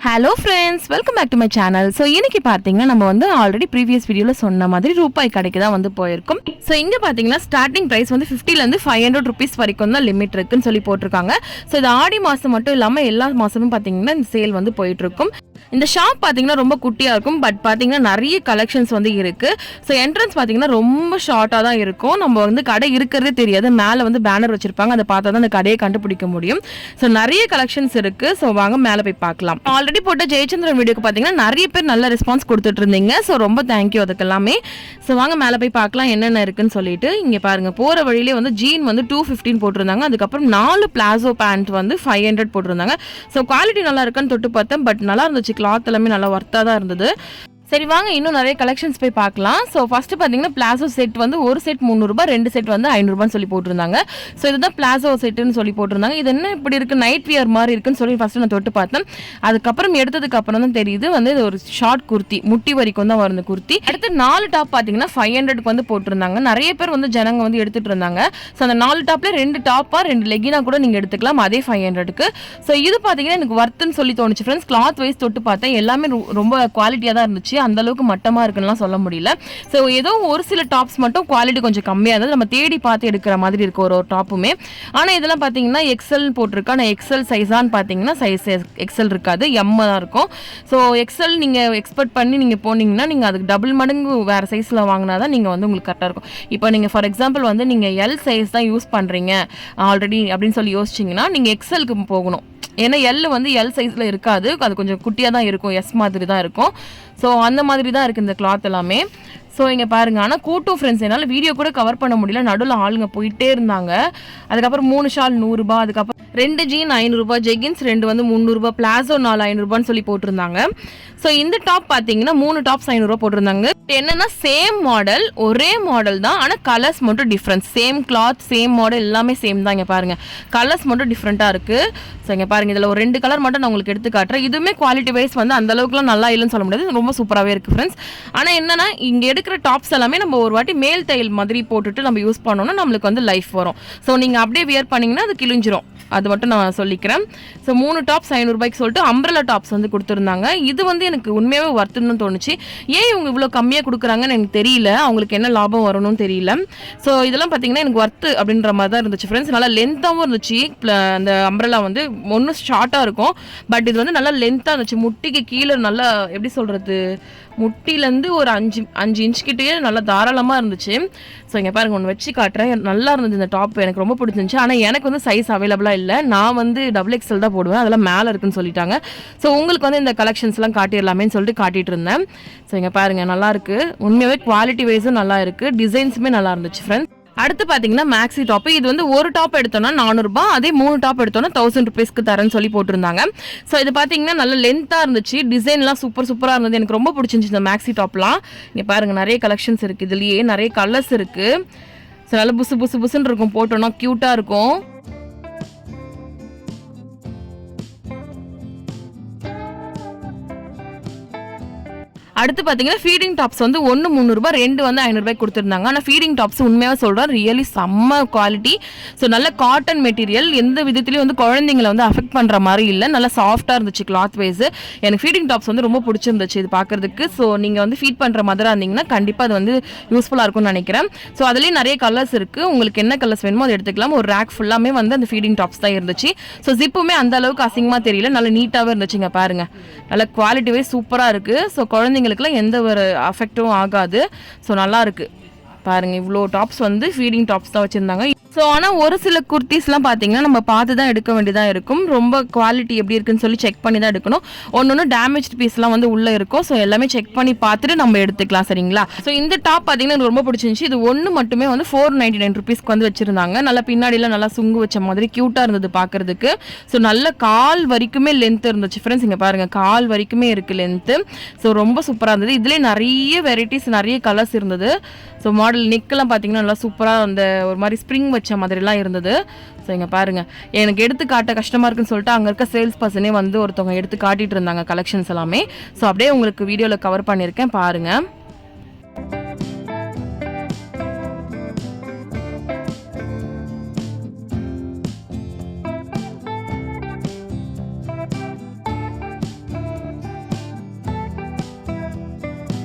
Hello friends, welcome back to my channel. So இன்னைக்கு பார்த்தீங்கன்னா நம்ம வந்து ஆல்ரெடி ப்ரீவியஸ் வீடியோவில் சொன்ன மாதிரி ரூபாய் கடைக்கு தான் வந்து போயிருக்கோம். ஸோ இங்கே பார்த்தீங்கன்னா ஸ்டார்டிங் ப்ரைஸ் வந்து 50லேருந்து 500 ருபீஸ் வரைக்கும் தான் லிமிட் இருக்குன்னு சொல்லி போட்டிருக்காங்க. ஸோ இது ஆடி மாதம் மட்டும் இல்லாமல் எல்லா மாதமும் பார்த்தீங்கன்னா இந்த சேல் வந்து போயிட்டுருக்கும். இந்த ஷாப் பார்த்தீங்கன்னா ரொம்ப குட்டியாக இருக்கும், பட் பார்த்தீங்கன்னா நிறைய கலெக்ஷன்ஸ் வந்து இருக்குது. ஸோ என்ட்ரன்ஸ் பார்த்தீங்கன்னா ரொம்ப ஷார்ட்டாக தான் இருக்கும். நம்ம வந்து கடை இருக்கிறதே தெரியாது, மேலே வந்து பேனர் வச்சுருப்பாங்க, அதை பார்த்தா தான் அந்த கடையை கண்டுபிடிக்க முடியும். ஸோ நிறைய கலெக்ஷன்ஸ் இருக்குது. ஸோ வாங்க மேலே போய் பார்க்கலாம். ஆல்ரெடி போட்ட ஜெயச்சந்திரன் வீடியோக்கு பார்த்தீங்கன்னா நிறைய பேர் நல்ல ரெஸ்பான்ஸ் கொடுத்துட்டு இருந்தீங்க. ஸோ ரொம்ப தேங்க்யூ அதுக்கெல்லாமே. ஸோ வாங்க மேலே போய் பார்க்கலாம் என்னென்ன இருக்குன்னு சொல்லிட்டு. இங்கே பாருங்கள், போகிற வழியிலே வந்து ஜீன் வந்து 215 போட்டிருந்தாங்க. அதுக்கப்புறம் 4 பிளாசோ பேண்ட் வந்து 500 போட்டிருந்தாங்க. ஸோ குவாலிட்டி நல்லா இருக்குன்னு தொட்டு பார்த்தேன், பட் நல்லா இருந்துச்சு. கிளாத் எல்லாமே நல்லா ஒர்த்தாக தான் இருந்தது. சரி வாங்க இன்னும் நிறைய கலெக்ஷன்ஸ் போய் பார்க்கலாம். ஸோ ஃபஸ்ட்டு பார்த்தீங்கன்னா பிளாசோ செட் வந்து ஒரு செட் 300 ரூபாய், 2 செட் வந்து 500 ரூபான்னு சொல்லி போட்டிருந்தாங்க. ஸோ இதுதான் பிளாசோ செட்டுன்னு சொல்லி போட்டிருந்தாங்க. இது என்ன இப்படி இருக்குது, நைட் வியர் மாதிரி இருக்குன்னு சொல்லி ஃபஸ்ட்டு நான் தொட்டு பார்த்தேன். அதுக்கப்புறம் எடுத்ததுக்கு அப்புறம் தான் தெரியுது வந்து இது ஒரு ஷார்ட் குர்த்தி, முட்டி வரைக்கும் தான் வரும் இந்த குர்த்தி. அடுத்து 4 டாப் பார்த்தீங்கன்னா 500க்கு வந்து போட்டிருந்தாங்க. நிறைய பேர் வந்து ஜனங்க வந்து எடுத்துகிட்டு இருந்தாங்க. ஸோ அந்த 4 டாப்பில் 2 டாப்பாக 2 லெகினா கூட நீங்கள் எடுத்துக்கலாம், அதே 500க்கு. ஸோ இது பார்த்தீங்கன்னா எனக்கு வர்த்துன்னு சொல்லி தோணுச்சு ஃப்ரெண்ட்ஸ். கிளாத் வைஸ் தொட்டு பார்த்தேன், எல்லாமே ரொம்ப குவாலிட்டியாக தான் இருந்துச்சு. அந்த அளவுக்கு மட்டமாக இருக்குன்னு சொல்ல முடியல. ஸோ ஏதோ ஒரு சில டாப்ஸ் மட்டும் குவாலிட்டி கொஞ்சம் கம்மியாக இருந்தது, நம்ம தேடி பார்த்து எடுக்கிற மாதிரி இருக்கு ஒரு டாப்புமே. ஆனால் இதெல்லாம் பார்த்தீங்கன்னா எக்ஸல் போட்டிருக்கா. நான் எக்ஸல் சைஸான்னு பார்த்தீங்கன்னா சைஸ் எக்ஸல் இருக்காது, எம் தான் இருக்கும். ஸோ எக்ஸல் நீங்கள் எக்ஸ்பெக்ட் பண்ணி நீங்கள் போனீங்கன்னா நீங்கள் அதுக்கு டபுள் மடங்கு வேறு சைஸில் வாங்கினா தான் நீங்கள் வந்து உங்களுக்கு கரெக்டாக இருக்கும். இப்போ நீங்கள் ஃபார் எக்ஸாம்பிள் வந்து நீங்கள் எல் சைஸ் தான் யூஸ் பண்ணுறீங்க ஆல்ரெடி அப்படின்னு சொல்லி யோசிச்சிங்கன்னா நீங்கள் எக்ஸலுக்கு போகணும். ஏன்னா எல் வந்து எல் சைஸில் இருக்காது, அது கொஞ்சம் குட்டியாக தான் இருக்கும், எஸ் மாதிரி தான் இருக்கும். ஸோ அந்த மாதிரி தான் இருக்குது இந்த கிளாத் எல்லாமே. ஸோ இங்கே பாருங்கள், ஆனால் கூட்டம் ஃப்ரெண்ட்ஸ் என்னால் வீடியோ கூட கவர் பண்ண முடியல, நடுவில் ஆளுங்க போயிட்டே இருந்தாங்க. அதுக்கப்புறம் 3 ஷால் 100 ரூபா, அதுக்கப்புறம் 2 ஜீன் 500 ரூபா, ஜெகின்ஸ் 2 வந்து 300 ரூபா, பிளாசோ 4 500 ரூபான்னு சொல்லி போட்டிருந்தாங்க. ஸோ இந்த டாப் பார்த்தீங்கன்னா 3 டாப்ஸ் 500 ரூபா போட்டிருந்தாங்க. என்னன்னா சேம் மாடல், ஒரே மாடல் தான், ஆனால் கலர்ஸ் மட்டும் different. Same cloth same model எல்லாமே சேம் தான். இங்கே பாருங்கள், கலர்ஸ் மட்டும் டிஃப்ரெண்ட்டாக இருக்குது. ஸோ இங்கே பாருங்கள், இதில் ஒரு 2 கலர் மட்டும் நான் உங்களுக்கு எடுத்து காட்டுறேன். இதுவுமே குவாலிட்டி வைஸ் வந்து அந்த அளவுக்குலாம் நல்லா இல்லைன்னு சொல்ல முடியாது, ரொம்ப சூப்பராகவே இருக்குது ஃப்ரெண்ட்ஸ். ஆனால் என்னன்னா இங்கே எடுக்கிற டாப்ஸ் எல்லாமே நம்ம ஒரு வாட்டி மேல் தையல் மாதிரி போட்டுட்டு நம்ம யூஸ் பண்ணோம்னா நம்மளுக்கு வந்து லைஃப் வரும். ஸோ நீங்கள் அப்படியே வியர் பண்ணிங்கன்னா அது கிழிஞ்சிரும், அது மட்டும் நான் சொல்லிக்கிறேன். ஸோ 3 டாப்ஸ் 500 ரூபாய்க்கு சொல்லிட்டு அம்ப்ரெல்லா டாப்ஸ் வந்து கொடுத்துருந்தாங்க. இது வந்து எனக்கு உண்மையாகவே வர்த்துன்னு தோணுச்சு. ஏன் இவங்க இவ்வளோ கம்மியாக கொடுக்குறாங்கன்னு எனக்கு தெரியல, அவங்களுக்கு என்ன லாபம் வரணும்னு தெரியல. ஸோ இதெல்லாம் பார்த்தீங்கன்னா எனக்கு வர்த்து அப்படின்ற மாதிரி தான் இருந்துச்சு ஃப்ரெண்ட்ஸ். நல்லா லென்த்தாகவும் இருந்துச்சு. அந்த அம்ப்ரெல்லா வந்து ஒன்றும் ஷார்ட்டாக இருக்கும், பட் இது வந்து நல்லா லென்த்தாக இருந்துச்சு. முட்டிக்கு கீழே நல்லா எப்படி சொல்கிறது, முட்டிலேருந்து ஒரு 5 இன்ச் கிட்டேயே நல்லா தாராளமாக இருந்துச்சு. ஸோ இங்கே பாருங்கள், ஒன்று வச்சு காட்டுறேன். நல்லா இருந்தது இந்த டாப், எனக்கு ரொம்ப பிடிச்சிருந்துச்சு. ஆனால் எனக்கு வந்து சைஸ் அவைலபிளாக இல்லை, நான் வந்து XXL தான் போடுவேன், அதெல்லாம் மேலே இருக்குன்னு சொல்லிட்டாங்க. ஸோ உங்களுக்கு வந்து இந்த கலெக்ஷன்ஸ்லாம் காட்டிடலாமேன்னு சொல்லிட்டு காட்டிகிட்டு இருந்தேன். ஸோ இங்கே பாருங்கள், நல்லாயிருக்கு. உண்மையாகவே குவாலிட்டி வைஸும் நல்லா இருக்குது, டிசைன்ஸுமே நல்லா இருந்துச்சு ஃப்ரெண்ட்ஸ். அடுத்து பார்த்தீங்கன்னா மேக்ஸி டாப்பு. இது வந்து ஒரு டாப் எடுத்தோன்னா 400 ரூபாய், அதே 3 டாப் எடுத்தோன்னா 1000 ருபீஸ்க்கு தரேன்னு சொல்லி போட்டிருந்தாங்க. ஸோ இது பார்த்தீங்கன்னா நல்ல லென்த்தாக இருந்துச்சு, டிசைன்லாம் சூப்பராக இருந்தது. எனக்கு ரொம்ப பிடிச்சிருந்துச்சு இந்த மேக்ஸி டாப்லாம். இங்கே பாருங்கள், நிறைய கலெக்ஷன்ஸ் இருக்குது, இதுலேயே நிறைய கலர்ஸ் இருக்குது. ஸோ நல்லா புசுன்னு இருக்கும், போட்டோன்னா க்யூட்டாக இருக்கும். அடுத்து பார்த்தீங்கன்னா ஃபீடிங் டாப்ஸ் வந்து 1 300 ரூபாய், 2 வந்து 500 ரூபாய்க்கு கொடுத்துருந்தாங்க. ஆனால் ஃபீடிங் டாப்ஸ் உண்மையாக சொல்கிறேன், ரியலி செம்ம குவாலிட்டி. ஸோ நல்ல காட்டன் மெட்டீரியல், எந்த விதத்துலையும் வந்து குழந்தைங்களை வந்து அஃபெக்ட் பண்ணுற மாதிரி இல்லை, நல்லா சாஃப்டாக இருந்துச்சு கிளாத் வைஸ். எனக்கு ஃபீடிங் டாப்ஸ் வந்து ரொம்ப பிடிச்சிருந்துச்சு இது பார்க்குறதுக்கு. ஸோ நீங்கள் வந்து ஃபீட் பண்ணுற மாதிரி இருந்தீங்கன்னா கண்டிப்பாக அது வந்து யூஸ்ஃபுல்லாக இருக்கும்னு நினைக்கிறேன். ஸோ அதுலேயும் நிறைய கலர்ஸ் இருக்குது, உங்களுக்கு என்ன கலர்ஸ் வேணுமோ அதை எடுத்துக்கலாம். ஒரு ரேக் ஃபுல்லாமே வந்து அந்த ஃபீடிங் டாப்ஸ் தான் இருந்துச்சு. ஸோ ஜிப்புமே அந்த அளவுக்கு அசிங்கமாக தெரியல, நல்லா நீட்டாகவே இருந்துச்சுங்க. பாருங்கள், நல்ல குவாலிட்டி வைஸ் சூப்பராக இருக்குது. ஸோ குழந்தைங்களுக்குலாம் எந்த ஒரு அஃபெக்டும் ஆகாது. ஸோ நல்லா இருக்கு பாருங்கள், இவ்வளோ டாப்ஸ் வந்து ஃபீடிங் டாப்ஸ் தான் வச்சுருந்தாங்க. ஸோ ஆனால் ஒரு சில குர்த்திஸ்லாம் பார்த்தீங்கன்னா நம்ம பார்த்து தான் எடுக்க வேண்டியதாக இருக்கும், ரொம்ப குவாலிட்டி எப்படி இருக்குன்னு சொல்லி செக் பண்ணி தான் எடுக்கணும். ஒன்று டேமேஜ் பீஸ்லாம் வந்து உள்ளே இருக்கும். ஸோ எல்லாமே செக் பண்ணி பார்த்துட்டு நம்ம எடுத்துக்கலாம், சரிங்களா? ஸோ இந்த டாப் பார்த்தீங்கன்னா எனக்கு ரொம்ப பிடிச்சிருந்துச்சு. இது ஒன்று மட்டுமே வந்து 499 ருபீஸ்க்கு வந்து வச்சுருந்தாங்க. நல்லா பின்னாடிலாம் நல்லா சுங்கு வச்ச மாதிரி க்யூட்டாக இருந்தது பார்க்குறதுக்கு. ஸோ நல்ல கால் வரைக்குமே லென்த் இருந்துச்சு ஃப்ரெண்ட்ஸ். இங்கே பாருங்கள், கால் வரைக்குமே இருக்குது லென்த்து. ஸோ ரொம்ப சூப்பராக இருந்தது. இதுலேயே நிறைய வெரைட்டிஸ், நிறைய கலர்ஸ் இருந்தது. ஸோ மாடல் நெக்கெல்லாம் பார்த்தீங்கன்னா நல்லா சூப்பராக அந்த ஒரு மாதிரி ஸ்ப்ரிங் வச்ச மாதிரிலாம் இருந்தது. ஸோ இங்கே பாருங்கள், எனக்கு எடுத்து காட்ட கஷ்டமாக இருக்குன்னு சொல்லிட்டு அங்கே இருக்க சேல்ஸ் பர்சனே வந்து ஒருத்தவங்க எடுத்து காட்டிகிட்டு இருந்தாங்க கலெக்ஷன்ஸ் எல்லாமே. ஸோ அப்படியே உங்களுக்கு வீடியோவில் கவர் பண்ணியிருக்கேன் பாருங்கள்.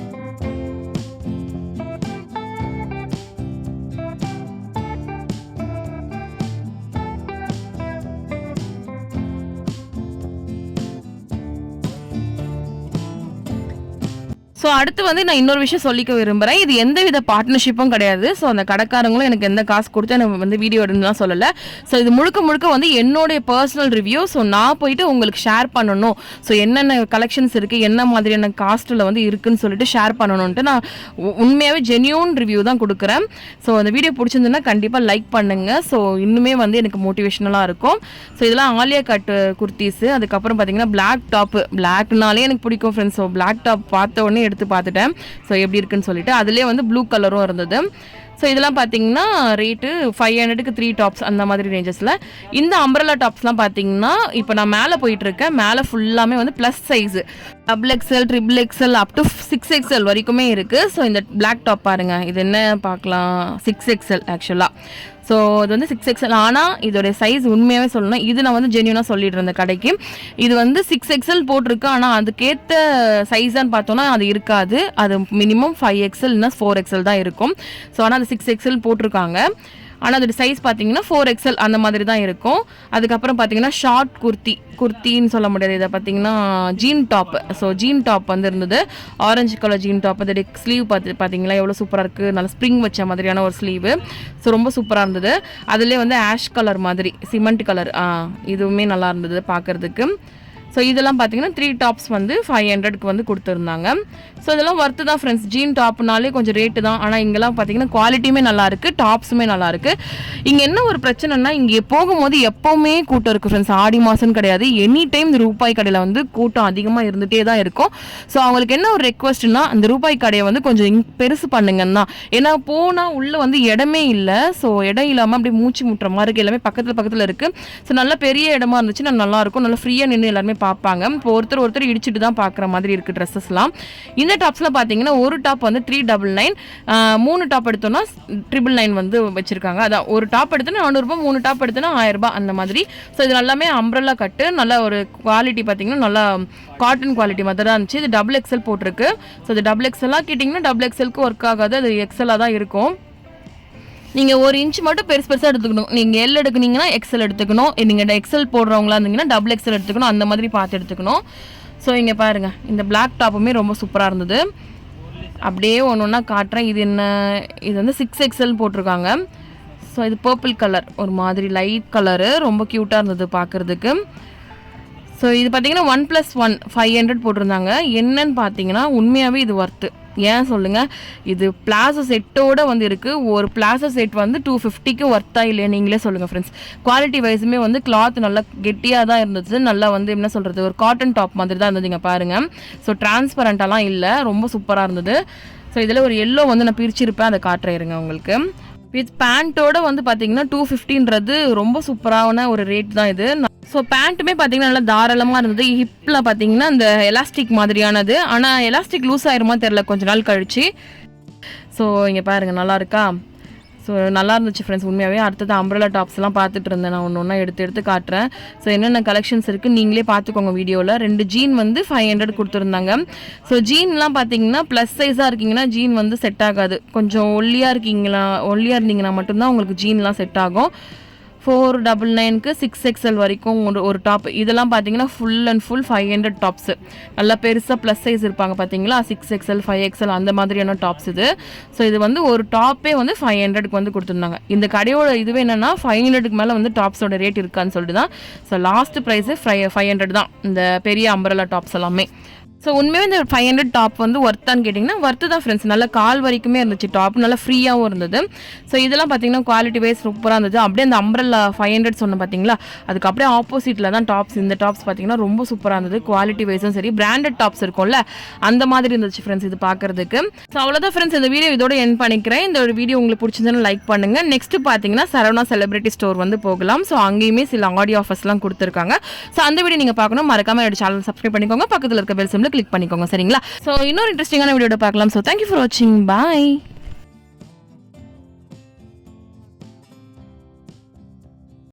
ஸோ அடுத்து வந்து நான் இன்னொரு விஷயம் சொல்லிக்க விரும்புகிறேன். இது எந்த வித பார்ட்னர்ஷிப்பும் கிடையாது. ஸோ அந்த கடைக்காரங்களும் எனக்கு எந்த காசு கொடுத்து எனக்கு வந்து வீடியோ எடுத்துலாம் சொல்லலை. ஸோ இது முழுக்க முழுக்க வந்து என்னுடைய பர்சனல் ரிவ்யூ. ஸோ நான் போயிட்டு உங்களுக்கு ஷேர் பண்ணணும். ஸோ என்னென்ன கலெக்ஷன்ஸ் இருக்குது, என்ன மாதிரியான காஸ்ட்டில் வந்து இருக்குதுன்னு சொல்லிட்டு ஷேர் பண்ணணுன்ட்டு நான் உண்மையாகவே ஜென்யூன் ரிவ்யூ தான் கொடுக்குறேன். ஸோ அந்த வீடியோ பிடிச்சிருந்துன்னா கண்டிப்பாக லைக் பண்ணுங்கள். ஸோ இன்னுமே வந்து எனக்கு மோட்டிவேஷனலாக இருக்கும். ஸோ இதெல்லாம் ஆலியா கட் குர்த்திஸு. அதுக்கப்புறம் பார்த்தீங்கன்னா பிளாக் டாப்பு. பிளாக்னாலே எனக்கு பிடிக்கும் ஃப்ரெண்ட்ஸ். ஸோ பிளாக் டாப் பார்த்த உடனே எடுத்து பார்த்துட்டேன். ஸோ எப்படி இருக்குன்னு சொல்லிட்டு அதுலேயே வந்து ப்ளூ கலரும் இருந்தது. ஸோ இதெல்லாம் பார்த்தீங்கன்னா ரேட்டு 500க்கு 3 டாப்ஸ் அந்த மாதிரி ரேஞ்சஸில். இந்த அம்ப்ரெல்லா டாப்ஸ்லாம் பார்த்தீங்கன்னா இப்போ நான் மேலே போயிட்டுருக்கேன். மேலே ஃபுல்லாமே வந்து plus size XXL, XXL up to 6XL வரைக்குமே இருக்குது. ஸோ இந்த பிளாக் டாப் பாருங்கள், இது என்ன பார்க்கலாம், 6XL ஆக்சுவலாக. ஸோ இது வந்து 6XL. ஆனால் இதோடைய சைஸ் உண்மையாகவே சொல்லணும், இது நான் வந்து ஜென்யூனாக சொல்லிடுறேன் இந்த கடைக்கு. இது வந்து 6XL போட்டிருக்கு. ஆனால் அதுக்கேற்ற சைஸான்னு பார்த்தோன்னா அது இருக்காது. அது மினிமம் 5XL இல்லைனா 4XL தான் இருக்கும். ஸோ ஆனால் அது 6XL போட்டிருக்காங்க. ஆனால் அதோட சைஸ் பார்த்தீங்கன்னா 4XL அந்த மாதிரி தான் இருக்கும். அதுக்கப்புறம் பார்த்தீங்கன்னா ஷார்ட் குர்த்தின்னு சொல்ல முடியாது, இதை பார்த்தீங்கன்னா jean top. So jean top வந்து இருந்தது, ஆரஞ்சு கலர் ஜீன் டாப். அதோடைய ஸ்லீவ் பார்த்தீங்களா எவ்வளோ சூப்பராக இருக்குது, நல்லா ஸ்ப்ரிங் வச்ச மாதிரியான ஒரு ஸ்லீவு. ஸோ ரொம்ப சூப்பராக இருந்தது. அதுலேயே வந்து ஆஷ் கலர் மாதிரி சிமெண்ட் கலர், இதுவுமே நல்லா இருந்தது பார்க்குறதுக்கு. ஸோ இதெல்லாம் பார்த்தீங்கன்னா 3 டாப்ஸ் வந்து 500க்கு வந்து கொடுத்துருந்தாங்க. ஸோ இதெல்லாம் ஒர்த்து தான் ஃப்ரெண்ட்ஸ். ஜீன் டாப்னாலே கொஞ்சம் ரேட்டு தான். ஆனால் இங்கெல்லாம் பார்த்தீங்கன்னா குவாலிட்டியுமே நல்லாயிருக்கு, டாப்ஸுமே நல்லாயிருக்கு. இங்கே என்ன ஒரு பிரச்சனைனா, இங்கே போகும்போது எப்போவுமே கூட்டம் இருக்குது ஃப்ரெண்ட்ஸ். ஆடி மாதம்னு கிடையாது, எனி டைம் இந்த ரூபாய் கடையில் வந்து கூட்டம் அதிகமாக இருந்துகிட்டே தான் இருக்கும். ஸோ அவங்களுக்கு என்ன ஒரு ரெக்வஸ்ட்னா, அந்த ரூபாய் கடையை வந்து கொஞ்சம் பெருசு பண்ணுங்கன்னு தான். ஏன்னா போனால் உள்ளே வந்து இடமே இல்லை. ஸோ இடம் இல்லாமல் அப்படியே மூச்சு முட்டுற மாதிரி இருக்குது. எல்லாமே பக்கத்தில் இருக்குது. ஸோ நல்லா பெரிய இடமா இருந்துச்சுன்னா நல்லாயிருக்கும். நல்லா ஃப்ரீயாக நின்று எல்லாருமே பார்ப்பாங்க. இப்போ ஒருத்தர் இடிச்சுட்டு தான் பார்க்குற மாதிரி இருக்குது ட்ரெஸ்ஸஸ்லாம். இந்த டாப்ஸில் பார்த்தீங்கன்னா ஒரு டாப் வந்து 399, 3 டாப் எடுத்தோன்னா 999 வந்து வச்சுருக்காங்க. அதான் ஒரு டாப் எடுத்தோன்னா 400 ரூபாய், 3 டாப் எடுத்தோன்னா 1000 ரூபாய் அந்த மாதிரி. ஸோ இது எல்லாமே அம்ப்ரெல்லா கட்டு. நல்ல ஒரு குவாலிட்டி பார்த்தீங்கன்னா நல்லா காட்டன் குவாலிட்டி மாதிரி தான் இருந்துச்சு. இது XXL போட்டிருக்கு. ஸோ இது XXL கேட்டிங்கன்னா XXLக்கு ஒர்க் ஆகாது, அது XL தான் இருக்கும். நீங்கள் 1 இன்ச் மட்டும் பெருசாக எடுத்துக்கணும். நீங்கள் L எடுக்குனீங்கன்னா XL எடுத்துக்கணும். நீங்கள் XL போடுறவங்களா இருந்தீங்கன்னா XXL எடுத்துக்கணும். அந்த மாதிரி பார்த்து எடுத்துக்கணும். ஸோ இங்கே பாருங்கள், இந்த பிளாக் டாப்புமே ரொம்ப சூப்பராக இருந்தது. அப்படியே ஒன்று ஒன்றா காட்டுறேன். இது என்ன, இது வந்து 6XL போட்டிருக்காங்க. ஸோ இது பர்பிள் கலர், ஒரு மாதிரி லைட் கலரு, ரொம்ப க்யூட்டாக இருந்தது பார்க்குறதுக்கு. ஸோ இது பார்த்தீங்கன்னா 1+1 500 போட்டிருந்தாங்க. என்னன்னு பார்த்தீங்கன்னா உண்மையாகவே இது ஒர்த்து. ஏன் சொல்லுங்கள், இது பிளாசோ செட்டோடு வந்து இருக்குது. ஒரு பிளாசோ செட் வந்து 250க்கு ஒர்த்தா இல்லையா நீங்களே சொல்லுங்கள் ஃப்ரெண்ட்ஸ். குவாலிட்டி வைஸுமே வந்து கிளாத் நல்லா கெட்டியாக தான் இருந்துச்சு. நல்லா வந்து என்ன சொல்கிறது, ஒரு காட்டன் டாப் மாதிரி தான் இருந்தது. இங்கே பாருங்கள். ஸோ டிரான்ஸ்பரண்ட்டாலாம் இல்லை, ரொம்ப சூப்பராக இருந்தது. ஸோ இதில் ஒரு எல்லோ வந்து நான் பிரிச்சிருப்பேன், அதை காட்டுறேருங்க உங்களுக்கு. வித் பேண்ட்டோடு வந்து பார்த்தீங்கன்னா 250ன்றது ரொம்ப சூப்பரான ஒரு ரேட் தான் இது. ஸோ பேண்ட்டுமே பார்த்தீங்கன்னா நல்லா தாராளமாக இருந்தது. ஹிப்பில் பார்த்தீங்கன்னா இந்த எலாஸ்டிக் மாதிரியானது. ஆனால் எலாஸ்டிக் லூஸ் ஆயிருமா தெரில கொஞ்ச நாள் கழிச்சு. ஸோ இங்கே பாருங்கள், நல்லா இருக்கா. ஸோ நல்லா இருந்துச்சு ஃப்ரெண்ட்ஸ் உண்மையாகவே. அடுத்தது அம்ப்ரெல்லா டாப்ஸ்லாம் பார்த்துட்டு இருந்தேன். நான் ஒன்று ஒன்றா எடுத்து காட்டுறேன். ஸோ என்னென்ன கலெக்ஷன்ஸ் இருக்குது நீங்களே பார்த்துக்கோங்க வீடியோவில். 2 ஜீன் வந்து 500 கொடுத்துருந்தாங்க. ஸோ ஜீன்லாம் பார்த்தீங்கன்னா ப்ளஸ் சைஸாக இருக்கீங்கன்னா ஜீன் வந்து செட் ஆகாது. கொஞ்சம் ஒல்லியாக இருந்தீங்கன்னா மட்டும்தான் உங்களுக்கு ஜீன்லாம் செட் ஆகும். 499க்கு 6XL வரைக்கும் ஒரு டாப். இதெல்லாம் பார்த்தீங்கன்னா ஃபுல் அண்ட் ஃபுல் 500 டாப்ஸு. நல்லா பெருசாக ப்ளஸ் சைஸ் இருப்பாங்க பார்த்தீங்களா, 6XL 5XL அந்த மாதிரியான டாப்ஸ் இது. ஸோ இது வந்து ஒரு டாப்பே வந்து 500க்கு வந்து கொடுத்துருந்தாங்க. இந்த கடையோட இதுவே என்னென்னா 500க்கு மேலே வந்து டாப்ஸோட ரேட் இருக்கான்னு சொல்லிட்டு தான். ஸோ லாஸ்ட் ப்ரைஸு 500 தான் இந்த பெரிய அம்ப்ரெல்லா டாப்ஸ் எல்லாமே. ஸோ உண்மையாக இந்த 500 டாப் வந்து ஒர்த்தான்னு கேட்டிங்கன்னா ஒர்த்து தான் ஃப்ரெண்ட்ஸ். நல்லா கால் வரைக்குமே இருந்துச்சு டாப், நல்லா ஃப்ரீயாகவும் இருந்தது. ஸோ இதெல்லாம் பார்த்தீங்கன்னா குவாலிட்டி வைஸ் சூப்பராக இருந்தது. அப்படியே அந்த அம்ப்ரெல்லா 500 சொன்னேன் பார்த்தீங்களா, அதுக்கு அப்படியே ஆப்போசிட்டில் தான் டாப்ஸ். இந்த டாப்ஸ் பார்த்தீங்கன்னா ரொம்ப சூப்பராக இருந்தது. குவாலிட்டி வைஸும் சரி, பிராண்டட் டாப்ஸ் இருக்கும்ல அந்த மாதிரி இருந்துச்சு ஃப்ரெண்ட்ஸ் இது பார்க்குறதுக்கு. ஸோ அவ்வளோதான் ஃப்ரெண்ட்ஸ், இந்த வீடியோ இதோட எண்ட் பண்ணிக்கிறேன். இந்த ஒரு வீடியோ உங்களுக்கு பிடிச்சிருந்தா லைக் பண்ணுங்கள். நெக்ஸ்ட்டு பார்த்தீங்கன்னா சரவணா செலிபிரிட்டி ஸ்டோர் வந்து போகலாம். ஸோ அங்கேயுமே சில ஆடியோ ஆஃபர்ஸ்லாம் கொடுத்துருக்காங்க. ஸோ அந்த வீடியோ நீங்கள் பார்க்கணும், மறக்காம என்னோட சேனல் சப்ஸ்கிரைப் பண்ணிக்கோங்க. பக்கத்தில் இருக்க பெல் சிம்பிள் கிளிக் பண்ணிக்கோங்க, சரிங்களா? ஸோ இன்னொரு இன்ட்ரெஸ்டிங்கான வீடியோட பார்க்கலாம். ஸோ தேங்க்யூ ஃபார் வாட்சிங், பாய்.